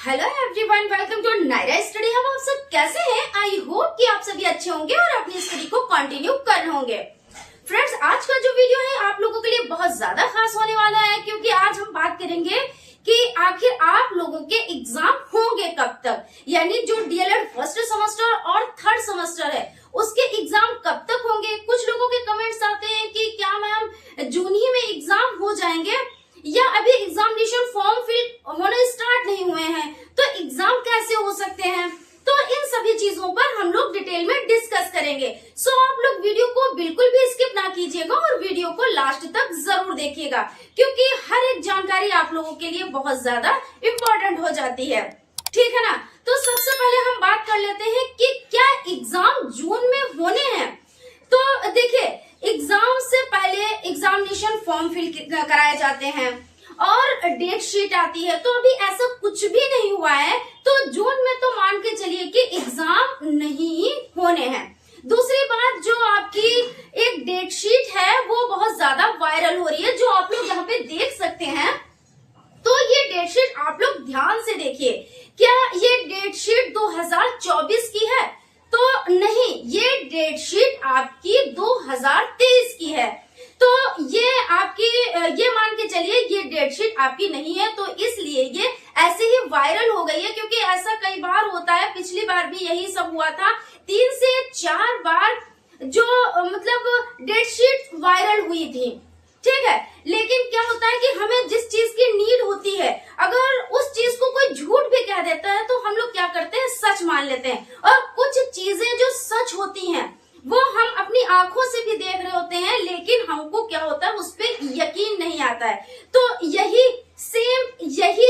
Hello everyone, welcome to Nayra study hub. आप सब कैसे हैं? आई होप कि आप सभी अच्छे होंगे और अपनी स्टडी को कंटिन्यू कर रहे होंगे। फ्रेंड्स, आज का जो वीडियो है आप लोगों के लिए बहुत ज्यादा खास होने वाला है, क्योंकि आज हम बात करेंगे कि आखिर आप लोगों के एग्जाम होंगे कब तक, यानी जो डीएलएड फर्स्ट सेमेस्टर और थर्ड सेमेस्टर है उसके एग्जाम कब तक होंगे। कुछ लोगों के कमेंट्स आते हैं कि क्या मैम जून ही में एग्जाम हो जाएंगे या अभी एग्जामिनेशन फॉर्म फिल होने स्टार्ट नहीं हुए हैं, तो एग्जाम कैसे हो सकते हैं। तो इन सभी चीजों पर हम लोग डिटेल में डिस्कस करेंगे। सो आप लोग वीडियो को बिल्कुल भी स्किप ना कीजिएगा और वीडियो को लास्ट तक जरूर देखिएगा, क्योंकि हर एक जानकारी आप लोगों के लिए बहुत ज्यादा इम्पोर्टेंट हो जाती है। ठीक है ना। तो सबसे पहले हम बात कर लेते हैं कि क्या एग्जाम जून में होने हैं। तो देखिए, एग्जाम से पहले एग्जामिनेशन फॉर्म फिल कराए जाते हैं और डेट शीट आती है। तो अभी ऐसा कुछ भी नहीं हुआ है, तो जून में तो मान के चलिए कि एग्जाम नहीं होने हैं। दूसरी बात, जो आपकी एक डेट शीट है वो बहुत ज्यादा वायरल हो रही है, जो आप लोग यहाँ पे देख सकते हैं। तो ये डेट शीट आप लोग ध्यान से देखिए, क्या ये डेट शीट 2024 की है? तो नहीं, ये डेट शीट आपकी 2023 की है। तो ये आपकी ये मान के चलिए ये डेट शीट आपकी नहीं है, तो इसलिए ये ऐसे ही वायरल हो गई है, क्योंकि ऐसा कई बार होता है। पिछली बार भी यही सब हुआ था, 3 से 4 बार जो मतलब डेट शीट वायरल हुई थी। ठीक है, लेकिन क्या होता है कि हमें जिस चीज की नीड होती है, अगर उस चीज को कोई झूठ भी कह देता है तो हम लोग क्या करते हैं, सच मान लेते हैं। और कुछ चीजें जो सच होती हैं वो हम अपनी आंखों से भी देख रहे होते हैं, लेकिन हमको क्या होता है, उस पर यकीन नहीं आता है। तो यही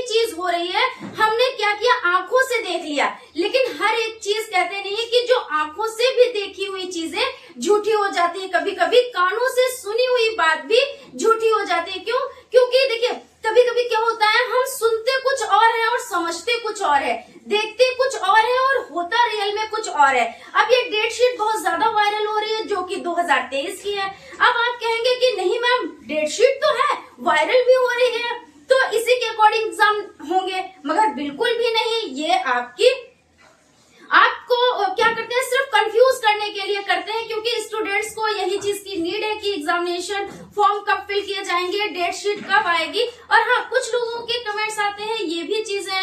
चीज हो रही है। हमने क्या किया, आंखों से देख लिया, लेकिन हर एक चीज कहते नहीं है कि जो आंखों से भी देखी हुई चीजें झूठी हो जाती है। कभी कभी कानों से सुनी हुई बात भी झूठी हो जाती है। क्यों? क्योंकि देखिए, कभी कभी क्या होता है, हम सुनते कुछ और है और समझते कुछ और है, देखते कुछ और है और होता रियल में कुछ और है। अब ये डेट शीट बहुत ज्यादा वायरल हो रही है, जो कि 2023 की है। अब आप कहेंगे कि नहीं मैम, डेट शीट तो है, वायरल भी हो रही है, तो इसी के अकॉर्डिंग एग्जाम होंगे, मगर बिल्कुल भी नहीं। ये आपको क्या करते हैं, सिर्फ कंफ्यूज करने के लिए करते हैं, क्योंकि स्टूडेंट्स को यही चीज की नीड है कि एग्जामिनेशन फॉर्म कब फिल किए जाएंगे, डेट शीट कब आएगी। और हाँ, कुछ लोगों के कमेंट्स आते हैं, ये भी चीजें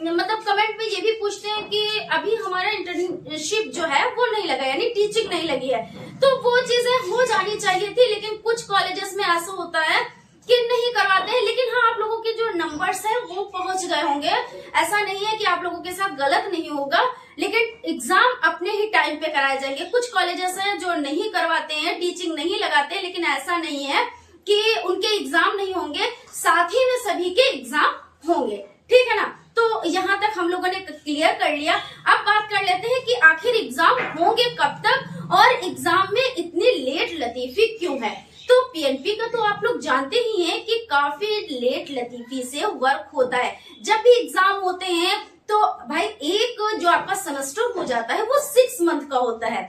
मतलब कमेंट में ये भी पूछते हैं कि अभी हमारा इंटर्नशिप जो है वो नहीं लगा, यानी टीचिंग नहीं लगी है। तो वो चीजें हो जानी चाहिए थी, लेकिन कुछ कॉलेजेस में ऐसा होता है कि नहीं करवाते हैं। लेकिन हाँ, आप लोगों के जो नंबर्स है वो पहुंच गए होंगे। ऐसा नहीं है कि आप लोगों के साथ गलत नहीं होगा, लेकिन एग्जाम अपने ही टाइम पे कराए जाएंगे। कुछ कॉलेजेस हैं जो नहीं करवाते हैं, टीचिंग नहीं लगाते, लेकिन ऐसा नहीं है कि उनके एग्जाम नहीं होंगे, साथ ही में सभी के एग्जाम होंगे। ठीक है ना। तो यहाँ तक हम लोगों ने क्लियर कर लिया। अब बात कर लेते हैं कि आखिर एग्जाम होंगे कब तक और एग्जाम में इतनी लेट लतीफी क्यों है। तो पीएनपी का तो आप लोग जानते ही हैं कि काफी लेट लतीफी से वर्क होता है। जब भी एग्जाम होते हैं तो भाई एक जो आपका सेमेस्टर हो जाता है वो 6 मंथ का होता है।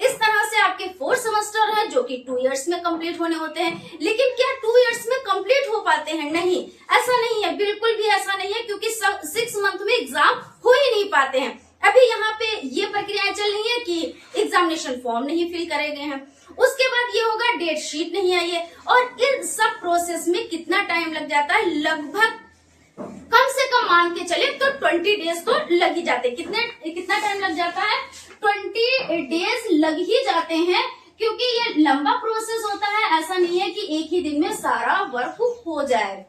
इस तरह से आपके 4 सेमेस्टर है जो कि 2 इयर्स में कंप्लीट होने होते हैं। लेकिन क्या 2 इयर्स में कंप्लीट हो पाते हैं? नहीं, ऐसा नहीं है, बिल्कुल भी ऐसा नहीं है, क्योंकि 6 मंथ में एग्जाम हो ही नहीं पाते हैं। अभी यहाँ पे ये प्रक्रियाएं चल रही है कि एग्जामिनेशन फॉर्म नहीं फिल करे गए हैं, उसके बाद ये होगा डेट शीट नहीं आई है, और इन सब प्रोसेस में कितना टाइम लग जाता है, लगभग कम से कम मान के चले तो 20 डेज तो लग ही जाते। कितना टाइम लग जाता है? 20 डेज लग ही जाते हैं, क्योंकि ये लंबा प्रोसेस होता है। ऐसा नहीं है कि एक ही दिन में सारा वर्क हो जाए।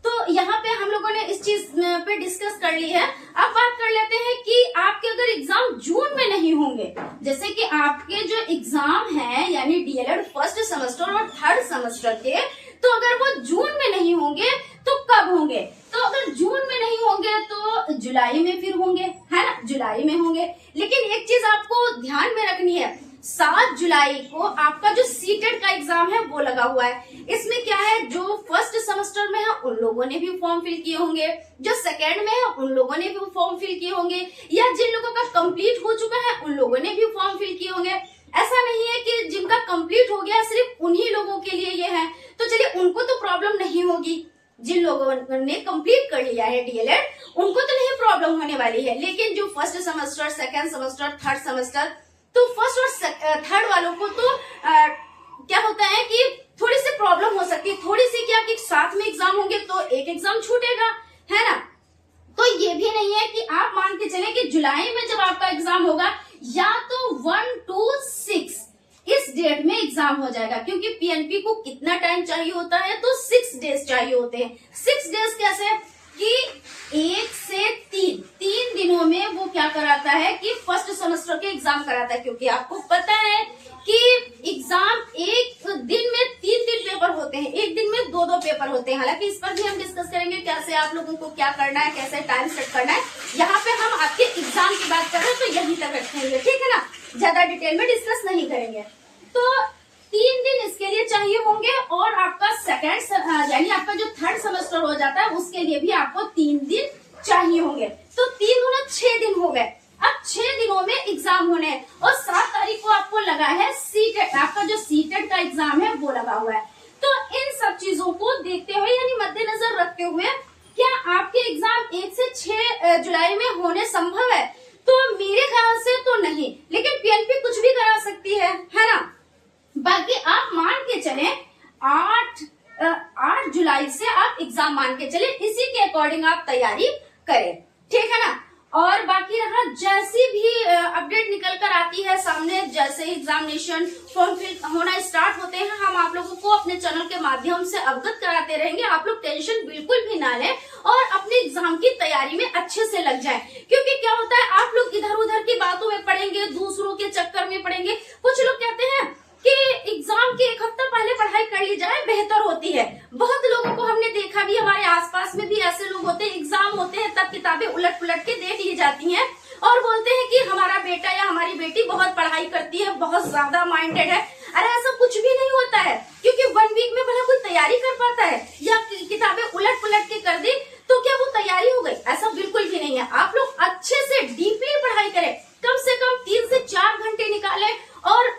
तो यहाँ पे हम लोगों ने इस चीज पे डिस्कस कर ली है। अब बात कर लेते हैं कि आपके अगर एग्जाम जून में नहीं होंगे, जैसे कि आपके जो एग्जाम है यानी डीएलएड फर्स्ट सेमेस्टर और थर्ड सेमेस्टर के, तो अगर वो जून में नहीं होंगे तो कब होंगे? तो अगर जून में नहीं होंगे तो जुलाई में फिर होंगे, है ना, जुलाई में होंगे। लेकिन एक चीज आपको ध्यान में रखनी है, 7 जुलाई को आपका जो सीटेट का एग्जाम है वो लगा हुआ है। इसमें क्या है, जो फर्स्ट सेमेस्टर में है उन लोगों ने भी फॉर्म फिल किए होंगे, जो सेकेंड में है उन लोगों ने भी फॉर्म फिल किए होंगे, या जिन लोगों का कंप्लीट हो चुका है उन लोगों ने भी फॉर्म फिल किए होंगे। ऐसा नहीं है कि जिनका कंप्लीट हो गया सिर्फ उन्हीं लोगों के लिए ये है। तो चलिए, उनको तो प्रॉब्लम नहीं होगी, जिन लोगों ने कंप्लीट कर लिया है डीएलएड उनको तो नहीं प्रॉब्लम होने वाली है, लेकिन जो first semester, second semester, third semester, तो फर्स्ट और थर्ड वालों को तो क्या होता है कि थोड़ी सी प्रॉब्लम हो सकती है, थोड़ी सी क्या कि साथ में एग्जाम होंगे तो एक एग्जाम छूटेगा, है ना। तो ये भी नहीं है कि आप मान के चले कि जुलाई में जब आपका एग्जाम होगा या तो 1 to 6 इस डेट में एग्जाम हो जाएगा, क्योंकि पीएनपी को कितना टाइम चाहिए होता है, तो 6 डेज चाहिए होते हैं। 6 डेज कैसे कि 1 से 3 दिनों में वो क्या कराता है कि फर्स्ट सेमेस्टर के एग्जाम कराता है, क्योंकि आपको पता है कि एग्जाम एक दिन में 3 पेपर होते हैं, एक दिन में 2 पेपर होते हैं। हालांकि इस पर भी हम डिस्कस करेंगे कैसे आप लोगों को क्या करना है, कैसे टाइम सेट करना है। यहाँ पे हम आपके एग्जाम की बात कर रहे हैं तो यहीं तक रखेंगे, ठीक है ना, ज्यादा डिटेल में डिस्कस नहीं करेंगे। तो 3 दिन इसके लिए चाहिए होंगे, और आपका सेकेंड यानी आपका जो थर्ड सेमेस्टर हो जाता है उसके लिए भी आपको 3 दिन चाहिए होंगे। तो 3 गुना 6 दिन हो गए। अब 6 दिनों में एग्जाम होने हैं, और 7 तारीख को आपको लगा है सीटेट, आपका जो सीटेट का एग्जाम है वो लगा हुआ है। तो इन सब चीजों को देखते हुए यानी मद्देनजर रखते हुए क्या आपके एग्जाम 1 से 6 जुलाई में होने संभव है? तो मेरे ख्याल से तो नहीं, लेकिन पीएनपी कुछ भी करा सकती है ना। बाकी आप मान के चले 8 जुलाई से आप एग्जाम मान के चले, इसी के अकॉर्डिंग आप तैयारी करें, ठीक है ना। और बाकी रहा, जैसी भी अपडेट निकल कर आती है सामने, जैसे एग्जामिनेशन फॉर्म फिल होना स्टार्ट होते हैं, हम आप लोगों को अपने चैनल के माध्यम से अवगत कराते रहेंगे। आप लोग टेंशन बिल्कुल भी ना लें और अपने एग्जाम की तैयारी में अच्छे से लग जाएं, क्योंकि क्या होता है आप लोग इधर उधर की बातों में पड़ेंगे, दूसरों के चक्कर में पड़ेंगे। कुछ लोग कहते हैं कि एग्जाम के एक हफ्ता पहले पढ़ाई कर ली जाए बेहतर होती है। बहुत लोगों को हमने देखा भी, हमारे आसपास में भी ऐसे लोग होते हैं, एग्जाम होते हैं तब किताबें उलट पुलट के देख ली जाती हैं और बोलते हैं कि हमारा बेटा या हमारी बेटी बहुत पढ़ाई करती है, बहुत ज्यादा माइंडेड है। अरे ऐसा कुछ भी नहीं होता है, क्योंकि 1 वीक में भला कोई तैयारी कर पाता है, या किताबें उलट पुलट के कर दी तो क्या वो तैयारी हो गई? ऐसा बिल्कुल भी नहीं है। आप लोग अच्छे से डीपली पढ़ाई करें, कम से कम 3 से 4 घंटे निकालें और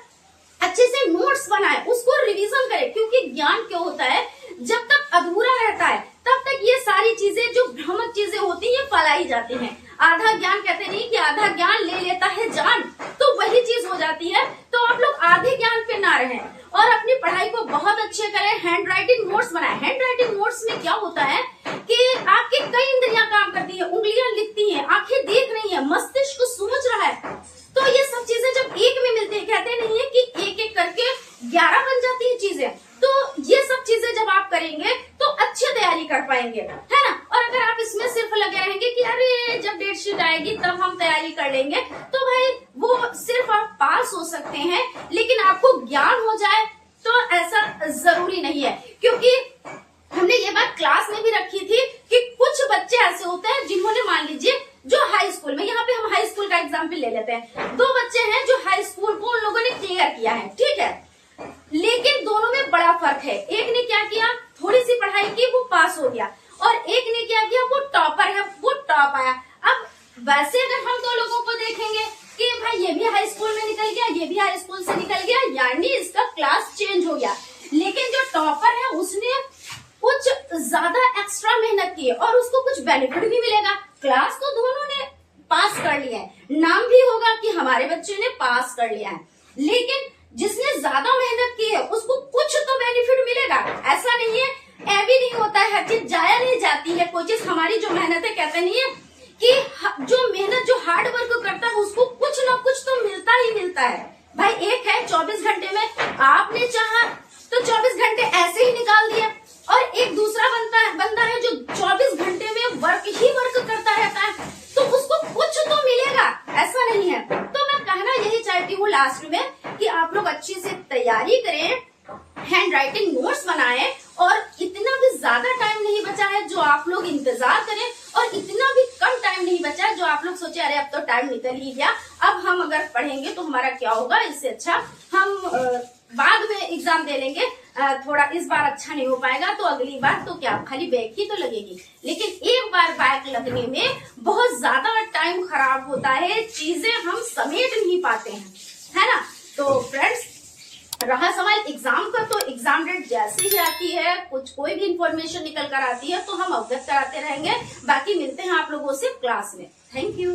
अच्छे से नोट्स बनाए, उसको रिवीजन करें, क्योंकि ज्ञान क्या होता है जब तक अधूरा रहता है तब तक ये सारी चीजें जो भ्रामक चीजें होती हैं फैलाई जाती हैं। आधा ज्ञान कहते नहीं कि आधा ज्ञान ले लेता है जान, तो वही चीज हो जाती है। तो आप लोग आधे ज्ञान पे ना रहें और अपनी पढ़ाई को बहुत अच्छे करें। हैंड राइटिंग नोट्स बनाए। हैंड राइटिंग नोट्स में क्या होता है कि आपकी कई इंद्रियां काम करती है, उंगलियां लिखती हैं, आंखें देख रही है, मस्तिष्क सूझ रहा है। तो ये सब चीजें जब एक में मिलती है, कहते नहीं है कि एक एक करके 11 बन जाती है चीजें, तो ये सब चीजें जब आप करेंगे तो अच्छी तैयारी कर पाएंगे, है ना। और अगर आप इसमें सिर्फ लगे रहेंगे कि अरे जब डेट शीट आएगी तब हम तैयारी कर लेंगे, तो भाई वो सिर्फ आप पास हो सकते हैं, लेकिन आपको ज्ञान हो जाए तो ऐसा जरूरी नहीं है। क्योंकि हमने ये बात क्लास में भी रखी थी कि कुछ बच्चे ऐसे होते हैं जिन्होंने, मान लीजिए जो हाई स्कूल में, यहाँ पे हम हाई स्कूल का एग्जाम्पल ले लेते हैं, 2 बच्चे हैं जो हाई स्कूल को उन लोगों ने क्लियर किया है, ठीक है, लेकिन दोनों में बड़ा फर्क है। एक ने क्या किया, थोड़ी सी पढ़ाई की, वो पास हो गया, और एक ने क्या किया, वो टॉपर है, वो टॉप आया। अब वैसे अगर हम 2 लोगों को देखेंगे कि भाई ये भी हाई स्कूल में निकल गया, ये भी हाई स्कूल से निकल गया, यानी इसका क्लास चेंज हो गया, लेकिन जो टॉपर है उसने कुछ ज्यादा एक्स्ट्रा मेहनत की है और उसको कुछ बेनिफिट भी मिलेगा। क्लास तो दोनों ने पास कर लिया है, नाम भी होगा कि हमारे बच्चे ने पास कर लिया है, लेकिन जिसने ज्यादा मेहनत की है उसको कुछ तो बेनिफिट मिलेगा। ऐसा नहीं है, ऐवी नहीं होता है, हर चीज जाया नहीं जाती है। कोई चीज हमारी जो मेहनत है, कहते नहीं है कि जो मेहनत, जो हार्ड वर्क करता है उसको कुछ ना कुछ तो मिलता ही मिलता है। भाई एक है 24 घंटे में, आपने चाहा तो 24 घंटे ऐसे ही निकाल दिया, और एक दूसरा बंदा है जो 24 घंटे में वर्क ही वर्क करता रहता है, तो उसको कुछ तो मिलेगा, ऐसा नहीं है। तो मैं कहना यही चाहती हूँ लास्ट में कि आप लोग अच्छे से तैयारी करें, हैंड राइटिंग नोट्स बनाएं, और इतना भी ज्यादा टाइम नहीं बचा है जो आप लोग इंतजार करें, और इतना भी कम टाइम नहीं बचा है जो आप लोग सोचे अरे अब तो टाइम निकल ही गया, अब हम अगर पढ़ेंगे तो हमारा क्या होगा, इससे अच्छा हम बाद में एग्जाम दे लेंगे, थोड़ा इस बार अच्छा नहीं हो पाएगा तो अगली बार तो क्या खाली बैक ही तो लगेगी, लेकिन एक बार बैक लगने में बहुत ज्यादा टाइम खराब होता है, चीजें हम समेट नहीं पाते हैं, है ना। तो फ्रेंड्स रहा सवाल एग्जाम का, तो एग्जाम डेट जैसे ही आती है, कुछ कोई भी इंफॉर्मेशन निकल कर आती है तो हम अवगत कराते रहेंगे। बाकी मिलते हैं आप लोगों से क्लास में। Thank you.